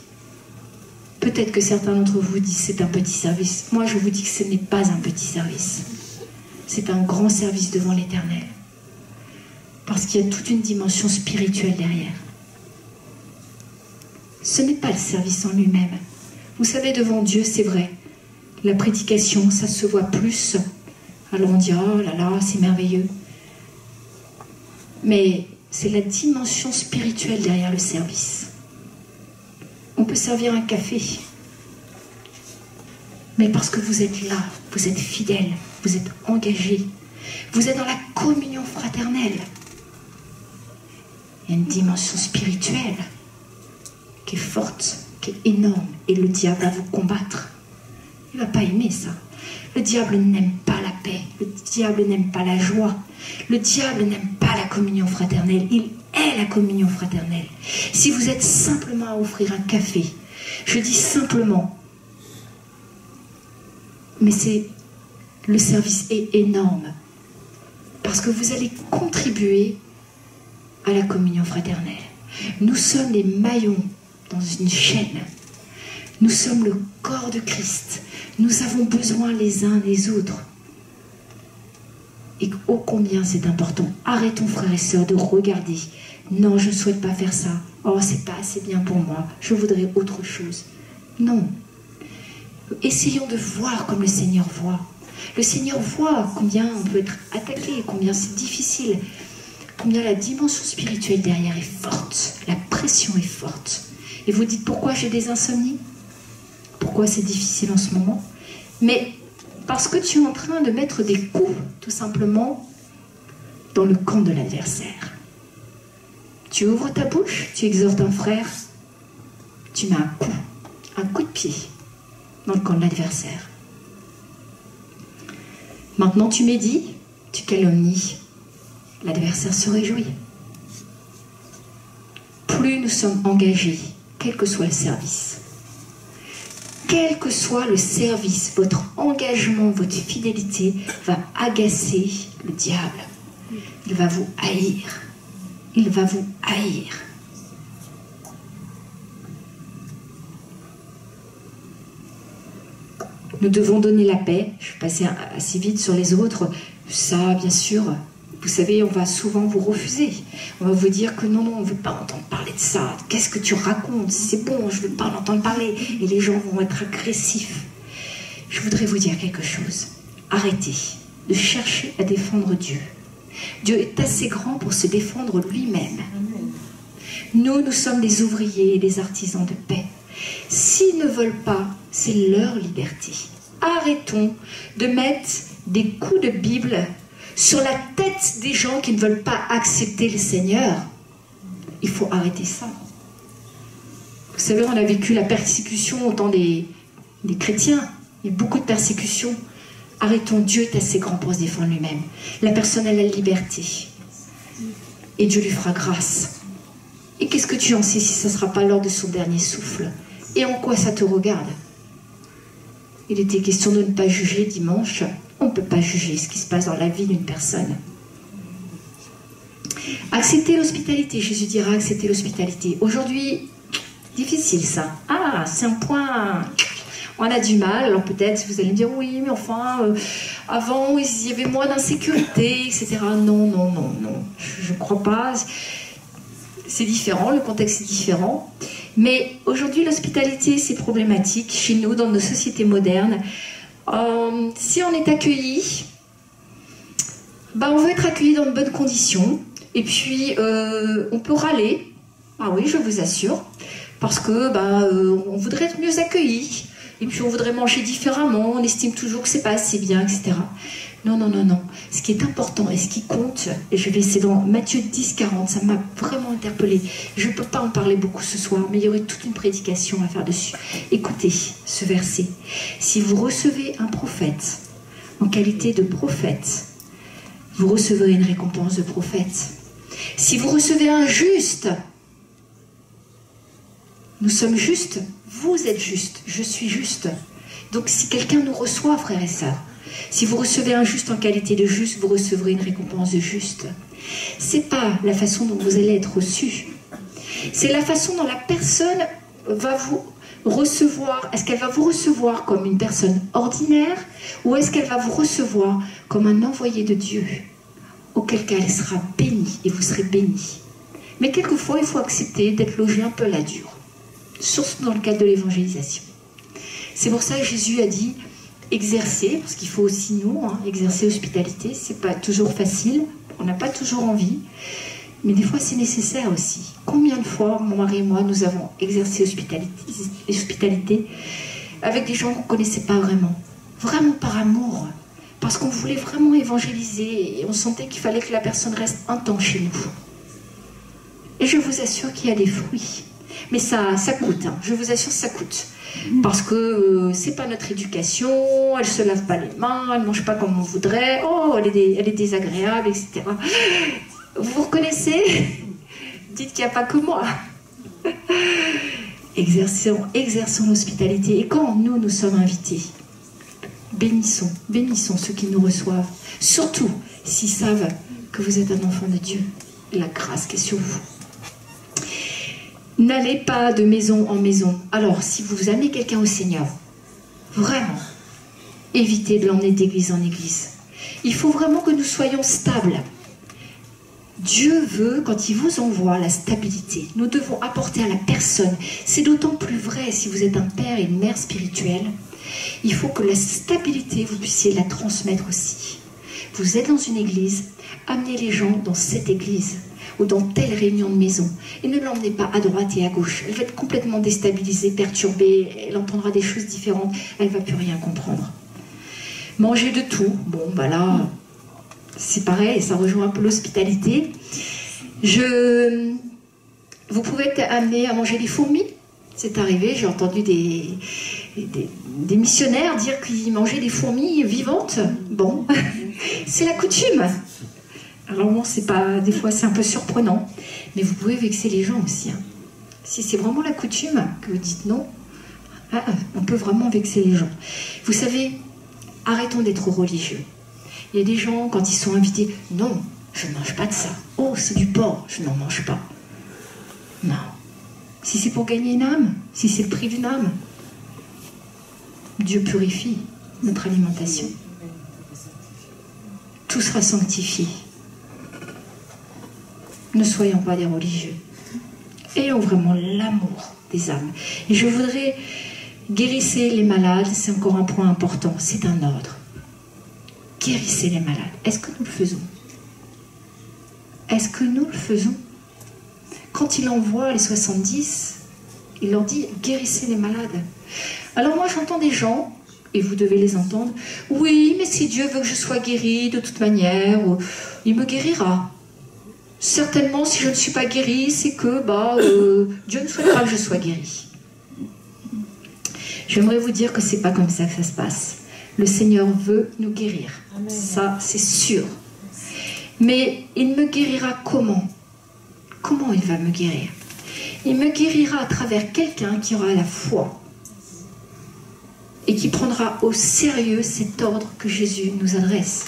Peut-être que certains d'entre vous disent c'est un petit service. Moi, je vous dis que ce n'est pas un petit service. C'est un grand service devant l'Éternel. Parce qu'il y a toute une dimension spirituelle derrière. Ce n'est pas le service en lui-même. Vous savez, devant Dieu, c'est vrai, la prédication, ça se voit plus. Alors on dit, oh là là, c'est merveilleux. Mais c'est la dimension spirituelle derrière le service. On peut servir un café. Mais parce que vous êtes là, vous êtes fidèle, vous êtes engagé, vous êtes dans la communion fraternelle. Il y a une dimension spirituelle qui est forte, qui est énorme, et le diable va vous combattre. Il ne va pas aimer ça. Le diable n'aime pas la paix, le diable n'aime pas la joie, le diable n'aime pas la communion fraternelle, il est la communion fraternelle. Si vous êtes simplement à offrir un café, je dis simplement, mais le service est énorme, parce que vous allez contribuer à la communion fraternelle. Nous sommes les maillons dans une chaîne. Nous sommes le corps de Christ. Nous avons besoin les uns des autres. Et ô combien c'est important. Arrêtons, frères et sœurs, de regarder. Non, je ne souhaite pas faire ça. Oh, c'est pas assez bien pour moi. Je voudrais autre chose. Non. Essayons de voir comme le Seigneur voit. Le Seigneur voit combien on peut être attaqué, combien c'est difficile, combien la dimension spirituelle derrière est forte, la pression est forte. Et vous dites, pourquoi j'ai des insomnies? Pourquoi c'est difficile en ce moment? Mais parce que tu es en train de mettre des coups, tout simplement, dans le camp de l'adversaire. Tu ouvres ta bouche, tu exhortes un frère, tu mets un coup de pied dans le camp de l'adversaire. Maintenant tu médis, tu calomnies, l'adversaire se réjouit. sommes engagés, quel que soit le service. Quel que soit le service, votre engagement, votre fidélité va agacer le diable. Il va vous haïr. Il va vous haïr. Nous devons donner la paix. Je vais passer assez vite sur les autres. Ça, bien sûr, vous savez, on va souvent vous refuser. On va vous dire que non, on ne veut pas entendre parler de ça. Qu'est-ce que tu racontes? C'est bon, je ne veux pas en entendre parler. Et les gens vont être agressifs. Je voudrais vous dire quelque chose. Arrêtez de chercher à défendre Dieu. Dieu est assez grand pour se défendre lui-même. Nous sommes des ouvriers et des artisans de paix. S'ils ne veulent pas, c'est leur liberté. Arrêtons de mettre des coups de Bible sur la tête des gens qui ne veulent pas accepter le Seigneur. Il faut arrêter ça. Vous savez, on a vécu la persécution au temps des chrétiens. Il y a beaucoup de persécutions. Arrêtons, Dieu est assez grand pour se défendre lui-même. La personne a la liberté. Et Dieu lui fera grâce. Et qu'est-ce que tu en sais si ça ne sera pas lors de son dernier souffle? Et en quoi ça te regarde? Il était question de ne pas juger dimanche. On ne peut pas juger ce qui se passe dans la vie d'une personne. Accepter l'hospitalité. Jésus dira accepter l'hospitalité. Aujourd'hui, difficile ça. Ah, c'est un point... On a du mal. Alors peut-être vous allez me dire oui, mais enfin, avant, il y avait moins d'insécurité, etc. Non. Je ne crois pas. C'est différent, le contexte est différent. Mais aujourd'hui, l'hospitalité, c'est problématique chez nous, dans nos sociétés modernes. Si on est accueilli, on veut être accueilli dans de bonnes conditions. Et puis, on peut râler. Ah oui, je vous assure. Parce que on voudrait être mieux accueilli. Et puis, on voudrait manger différemment. On estime toujours que c'est pas assez bien, etc. Non. Ce qui est important et ce qui compte, et je vais essayer dans Matthieu 10, 40, ça m'a vraiment interpellée. Je ne peux pas en parler beaucoup ce soir, mais il y aurait toute une prédication à faire dessus. Écoutez ce verset. Si vous recevez un prophète en qualité de prophète, vous recevrez une récompense de prophète. Si vous recevez un juste, nous sommes justes, vous êtes juste, je suis juste. Donc si quelqu'un nous reçoit, frères et sœurs, si vous recevez un juste en qualité de juste, vous recevrez une récompense de juste. C'est pas la façon dont vous allez être reçu. C'est la façon dont la personne va vous recevoir. Est-ce qu'elle va vous recevoir comme une personne ordinaire ou est-ce qu'elle va vous recevoir comme un envoyé de Dieu? Auquel cas elle sera bénie et vous serez bénis. Mais quelquefois, il faut accepter d'être logé un peu à la dure. Surtout dans le cadre de l'évangélisation. C'est pour ça que Jésus a dit exercer, parce qu'il faut aussi nous, exercer l'hospitalité, c'est pas toujours facile, on n'a pas toujours envie, mais des fois c'est nécessaire aussi. Combien de fois, mon mari et moi, nous avons exercé l'hospitalité avec des gens qu'on ne connaissait pas vraiment par amour, parce qu'on voulait vraiment évangéliser et on sentait qu'il fallait que la personne reste un temps chez nous. Et je vous assure qu'il y a des fruits. Mais ça coûte, je vous assure, ça coûte. Parce que c'est pas notre éducation, elle se lave pas les mains, elle mange pas comme on voudrait, oh, elle est désagréable, etc. Vous vous reconnaissez? Dites qu'il n'y a pas que moi. Exerçons l'hospitalité. Et quand nous sommes invités, bénissons ceux qui nous reçoivent. Surtout s'ils savent que vous êtes un enfant de Dieu. La grâce qui est sur vous. N'allez pas de maison en maison. Alors, si vous amenez quelqu'un au Seigneur, vraiment, évitez de l'emmener d'église en église. Il faut vraiment que nous soyons stables. Dieu veut, quand il vous envoie, la stabilité. Nous devons apporter à la personne. C'est d'autant plus vrai si vous êtes un père et une mère spirituelle. Il faut que la stabilité, vous puissiez la transmettre aussi. Vous êtes dans une église, amenez les gens dans cette église ou dans telle réunion de maison. Et ne l'emmenez pas à droite et à gauche. Elle va être complètement déstabilisée, perturbée, elle entendra des choses différentes, elle ne va plus rien comprendre. Manger de tout, bon, là, c'est pareil, ça rejoint un peu l'hospitalité. Vous pouvez être amené à manger des fourmis. C'est arrivé, j'ai entendu des missionnaires dire qu'ils mangeaient des fourmis vivantes. Bon, c'est la coutume. Alors bon, c'est pas, des fois c'est un peu surprenant, mais vous pouvez vexer les gens aussi. Si c'est vraiment la coutume, que vous dites non, on peut vraiment vexer les gens. Vous savez, arrêtons d'être religieux. Il y a des gens, quand ils sont invités, non, je ne mange pas de ça. Oh, c'est du porc, je n'en mange pas. Non. Si c'est pour gagner une âme, si c'est le prix d'une âme, Dieu purifie notre alimentation. Tout sera sanctifié. Ne soyons pas des religieux. Ayons vraiment l'amour des âmes. Et je voudrais guérissez les malades, c'est encore un point important, c'est un ordre. Guérissez les malades. Est-ce que nous le faisons? Est-ce que nous le faisons? Quand il envoie les 70, il leur dit guérissez les malades. Alors moi j'entends des gens, et vous devez les entendre, oui, mais si Dieu veut que je sois guéri de toute manière, il me guérira. Certainement, si je ne suis pas guéri, c'est que Dieu ne souhaitera que je sois guéri. J'aimerais vous dire que c'est pas comme ça que ça se passe. Le Seigneur veut nous guérir. Amen. Ça, c'est sûr. Mais il me guérira comment? Comment il va me guérir? Il me guérira à travers quelqu'un qui aura la foi et qui prendra au sérieux cet ordre que Jésus nous adresse.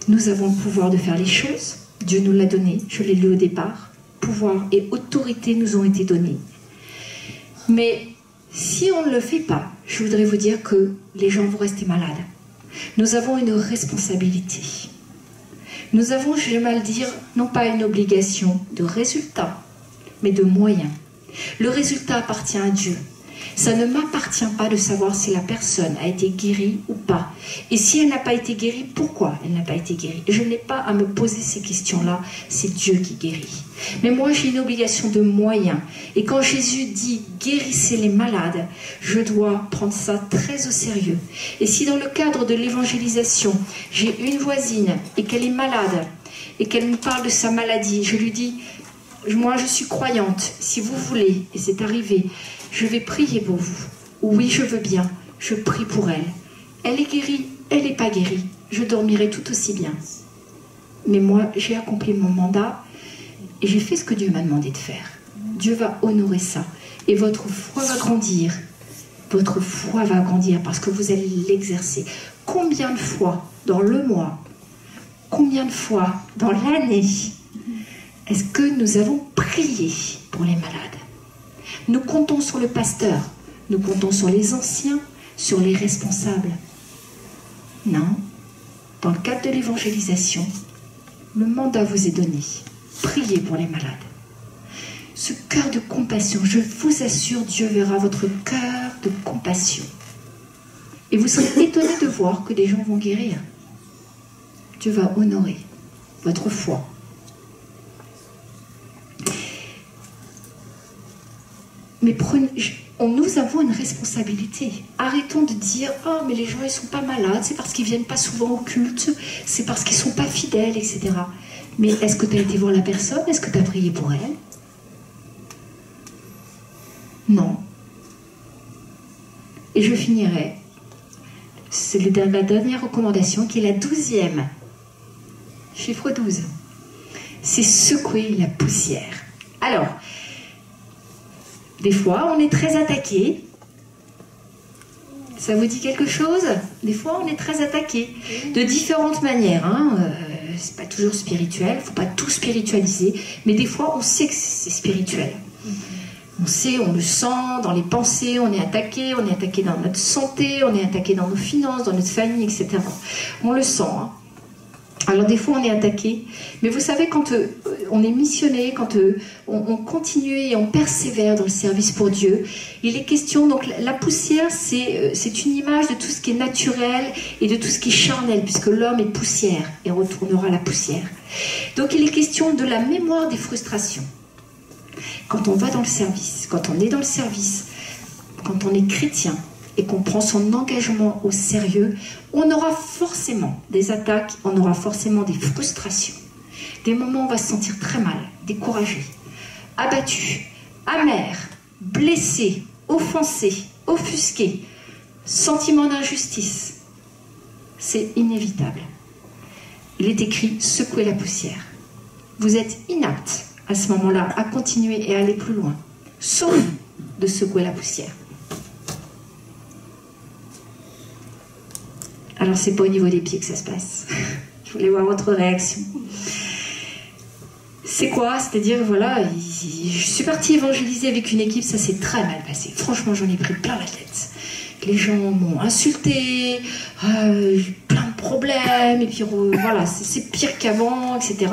Nous avons le pouvoir de faire les choses. Dieu nous l'a donné, je l'ai lu au départ. Pouvoir et autorité nous ont été donnés. Mais si on ne le fait pas, je voudrais vous dire que les gens vont rester malades. Nous avons une responsabilité. Nous avons, je vais mal dire, non pas une obligation de résultat, mais de moyens. Le résultat appartient à Dieu. Ça ne m'appartient pas de savoir si la personne a été guérie ou pas. Et si elle n'a pas été guérie, pourquoi elle n'a pas été guérie? Je n'ai pas à me poser ces questions-là, c'est Dieu qui guérit. Mais moi, j'ai une obligation de moyens. Et quand Jésus dit « guérissez les malades », je dois prendre ça très au sérieux. Et si dans le cadre de l'évangélisation, j'ai une voisine et qu'elle est malade, et qu'elle me parle de sa maladie, je lui dis « moi, je suis croyante, si vous voulez, et c'est arrivé, je vais prier pour vous. Oui, je veux bien. Je prie pour elle. Elle est guérie, elle n'est pas guérie. Je dormirai tout aussi bien. Mais moi, j'ai accompli mon mandat et j'ai fait ce que Dieu m'a demandé de faire. Dieu va honorer ça. Et votre foi va grandir. Votre foi va grandir parce que vous allez l'exercer. Combien de fois dans le mois, combien de fois dans l'année, est-ce que nous avons prié pour les malades? Nous comptons sur le pasteur, nous comptons sur les anciens, sur les responsables. Non, dans le cadre de l'évangélisation, le mandat vous est donné. Priez pour les malades. Ce cœur de compassion, je vous assure, Dieu verra votre cœur de compassion. Et vous serez étonnés de voir que des gens vont guérir. Dieu va honorer votre foi. Mais nous avons une responsabilité. Arrêtons de dire « oh, mais les gens, ils ne sont pas malades, c'est parce qu'ils ne viennent pas souvent au culte, c'est parce qu'ils ne sont pas fidèles, etc. » Mais est-ce que tu as été voir la personne? Est-ce que tu as prié pour elle? Non. Et je finirai. C'est la dernière recommandation, qui est la 12e. Chiffre 12. C'est secouer la poussière. Alors, des fois, on est très attaqué. Ça vous dit quelque chose? Des fois, on est très attaqué. De différentes manières. C'est pas toujours spirituel. Il ne faut pas tout spiritualiser. Mais des fois, on sait que c'est spirituel. On sait, on le sent dans les pensées. On est attaqué dans notre santé. On est attaqué dans nos finances, dans notre famille, etc. On le sent. Alors des fois on est attaqué, mais vous savez quand on est missionné, quand on continue et on persévère dans le service pour Dieu, il est question, donc la poussière c'est une image de tout ce qui est naturel et de tout ce qui est charnel, puisque l'homme est poussière et retournera à la poussière. Donc il est question de la mémoire des frustrations. Quand on va dans le service, quand on est dans le service, quand on est chrétien, et qu'on prend son engagement au sérieux, on aura forcément des attaques, on aura forcément des frustrations. Des moments où on va se sentir très mal, découragé, abattu, amer, blessé, offensé, offusqué, sentiment d'injustice. C'est inévitable. Il est écrit « secouez la poussière ». Vous êtes inapte à ce moment-là, à continuer et à aller plus loin, sauf de secouer la poussière. Alors, c'est pas au niveau des pieds que ça se passe. Je voulais voir votre réaction. C'est quoi? C'est-à-dire, voilà, je suis partie évangéliser avec une équipe, ça s'est très mal passé. Franchement, j'en ai pris plein la tête. Les gens m'ont insulté, plein de problèmes, et puis voilà, c'est pire qu'avant, etc.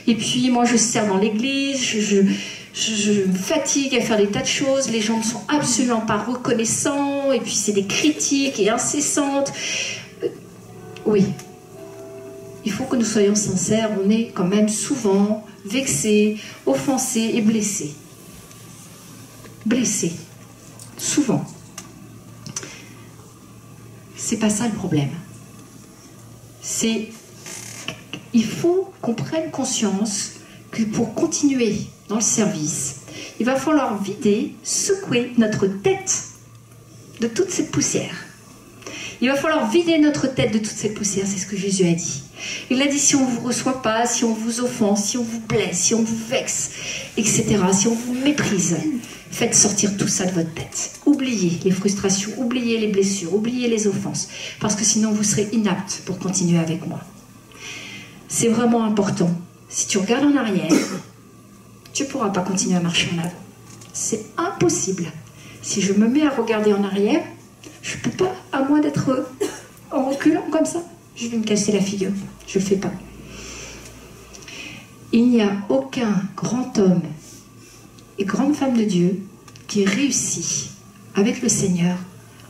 Et puis, moi, je sers dans l'église, je me fatigue à faire des tas de choses, les gens ne sont absolument pas reconnaissants, et puis c'est des critiques et incessantes. Oui, il faut que nous soyons sincères, on est quand même souvent vexés, offensés et blessés. Blessés, souvent. C'est pas ça le problème. Il faut qu'on prenne conscience que pour continuer dans le service, il va falloir vider, secouer notre tête de toute cette poussière. Il va falloir vider notre tête de toute cette poussière, c'est ce que Jésus a dit. Il a dit, si on ne vous reçoit pas, si on vous offense, si on vous blesse, si on vous vexe, etc., si on vous méprise, faites sortir tout ça de votre tête. Oubliez les frustrations, oubliez les blessures, oubliez les offenses, parce que sinon vous serez inapte pour continuer avec moi. C'est vraiment important. Si tu regardes en arrière, tu ne pourras pas continuer à marcher en avant. C'est impossible. Si je me mets à regarder en arrière, je ne peux pas, à moins d'être en reculant comme ça. Je vais me casser la figure. Je ne le fais pas. Il n'y a aucun grand homme et grande femme de Dieu qui réussit avec le Seigneur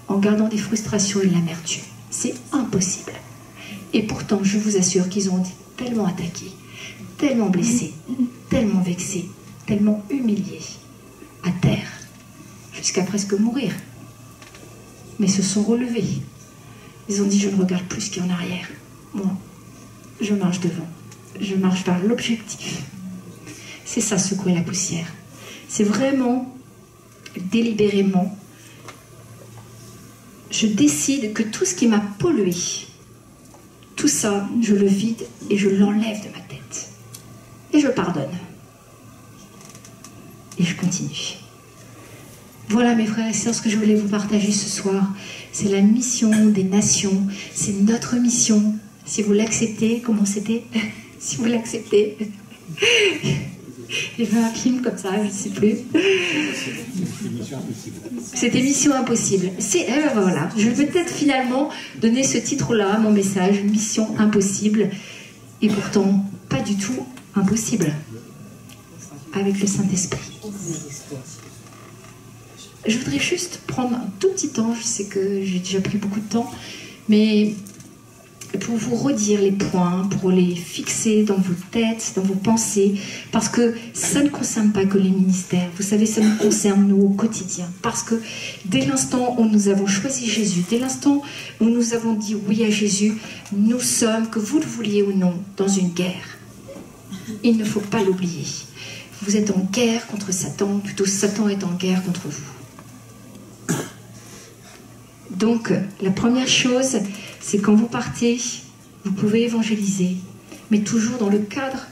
en gardant des frustrations et de l'amertume. C'est impossible. Et pourtant, je vous assure qu'ils ont été tellement attaqués, tellement blessés, tellement vexés, tellement humiliés, à terre, jusqu'à presque mourir. Mais se sont relevés. Ils ont dit, je ne regarde plus ce qui est en arrière. Moi, je marche devant. Je marche vers l'objectif. C'est ça, secouer la poussière. C'est vraiment, délibérément, je décide que tout ce qui m'a pollué, tout ça, je le vide et je l'enlève de ma tête. Et je pardonne. Et je continue. Voilà mes frères et sœurs, ce que je voulais vous partager ce soir. C'est la mission des nations. C'est notre mission. Si vous l'acceptez, comment c'était? Si vous l'acceptez. Il y avait un film comme ça, je ne sais plus. C'était Mission Impossible. Voilà. Je vais peut-être finalement donner ce titre-là à mon message, Mission Impossible. Et pourtant, pas du tout impossible. Avec le Saint-Esprit. Je voudrais juste prendre un tout petit temps, je sais que j'ai déjà pris beaucoup de temps, mais pour vous redire les points, pour les fixer dans vos têtes, dans vos pensées, parce que ça ne concerne pas que les ministères, vous savez, ça nous concerne nous au quotidien, parce que dès l'instant où nous avons choisi Jésus, dès l'instant où nous avons dit oui à Jésus, nous sommes, que vous le vouliez ou non, dans une guerre. Il ne faut pas l'oublier. Vous êtes en guerre contre Satan, plutôt Satan est en guerre contre vous. Donc, la première chose, c'est quand vous partez, vous pouvez évangéliser, mais toujours dans le cadre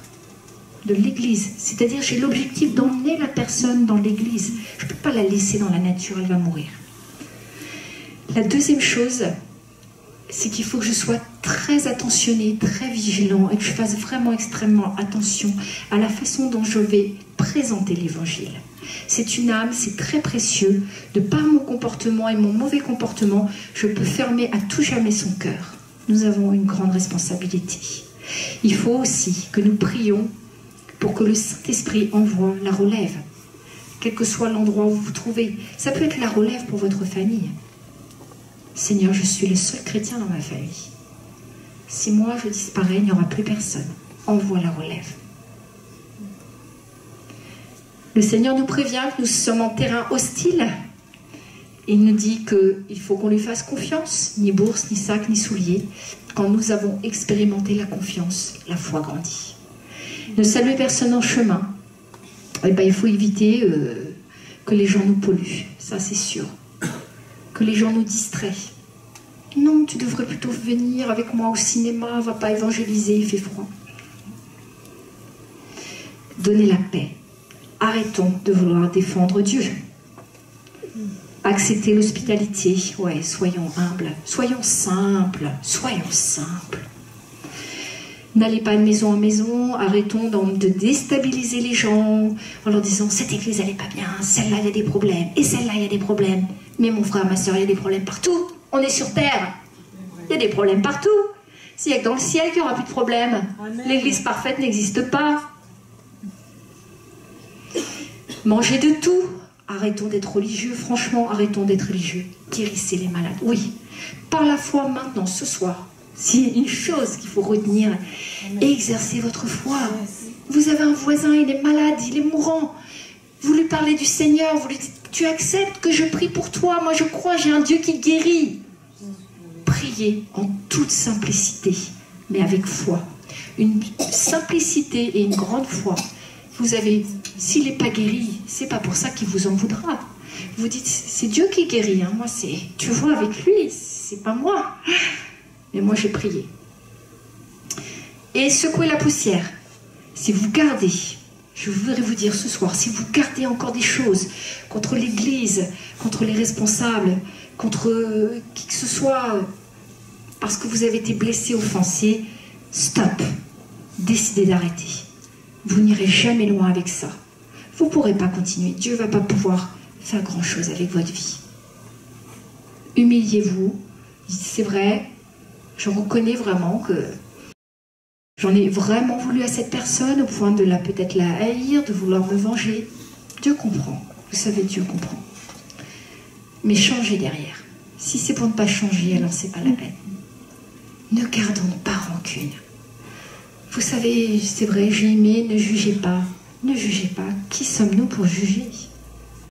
de l'Église. C'est-à-dire, j'ai l'objectif d'emmener la personne dans l'Église. Je ne peux pas la laisser dans la nature, elle va mourir. La deuxième chose, c'est qu'il faut que je sois très attentionnée, très vigilant, et que je fasse vraiment extrêmement attention à la façon dont je vais présenter l'Évangile. C'est une âme, c'est très précieux. De par mon comportement et mon mauvais comportement, je peux fermer à tout jamais son cœur. Nous avons une grande responsabilité. Il faut aussi que nous prions pour que le Saint-Esprit envoie la relève, quel que soit l'endroit où vous vous trouvez. Ça peut être la relève pour votre famille. Seigneur, je suis le seul chrétien dans ma famille. Si moi je disparais, il n'y aura plus personne. Envoie la relève. Le Seigneur nous prévient que nous sommes en terrain hostile. Il nous dit qu'il faut qu'on lui fasse confiance. Ni bourse, ni sac, ni souliers. Quand nous avons expérimenté la confiance, la foi grandit. Ne saluer personne en chemin. Eh ben, il faut éviter que les gens nous polluent. Ça, c'est sûr. Que les gens nous distraient. Non, tu devrais plutôt venir avec moi au cinéma. Va pas évangéliser, il fait froid. Donnez la paix. Arrêtons de vouloir défendre Dieu. Acceptez l'hospitalité. Ouais, soyons humbles. Soyons simples. Soyons simples. N'allez pas de maison en maison. Arrêtons de déstabiliser les gens en leur disant « Cette église, elle n'est pas bien. Celle-là, il y a des problèmes. Et celle-là, il y a des problèmes. » Mais mon frère, ma soeur, il y a des problèmes partout. On est sur terre. Il y a des problèmes partout. S'il n'y a que dans le ciel qu'il n'y aura plus de problèmes. L'église parfaite n'existe pas. Mangez de tout. Arrêtons d'être religieux. Franchement, arrêtons d'être religieux. Guérissez les malades. Oui. Par la foi maintenant, ce soir. S'il y a une chose qu'il faut retenir, exercez votre foi. Vous avez un voisin, il est malade, il est mourant. Vous lui parlez du Seigneur, vous lui dites, tu acceptes que je prie pour toi, moi je crois, j'ai un Dieu qui guérit. Priez en toute simplicité, mais avec foi. Une simplicité et une grande foi. Vous avez, s'il n'est pas guéri, c'est pas pour ça qu'il vous en voudra. Vous dites, c'est Dieu qui guérit, hein. Moi c'est, tu vois avec lui, c'est pas moi. Mais moi j'ai prié. Et secouez la poussière. Si vous gardez, je voudrais vous dire ce soir, si vous gardez encore des choses contre l'Église, contre les responsables, contre qui que ce soit, parce que vous avez été blessé, offensé, stop. Décidez d'arrêter. Vous n'irez jamais loin avec ça. Vous ne pourrez pas continuer. Dieu ne va pas pouvoir faire grand-chose avec votre vie. Humiliez-vous. C'est vrai, je reconnais vraiment que j'en ai vraiment voulu à cette personne au point de peut-être la haïr, de vouloir me venger. Dieu comprend. Vous savez, Dieu comprend. Mais changez derrière. Si c'est pour ne pas changer, alors c'est pas la peine. Ne gardons pas rancune. Vous savez, c'est vrai, j'ai aimé, ne jugez pas. Ne jugez pas. Qui sommes-nous pour juger ?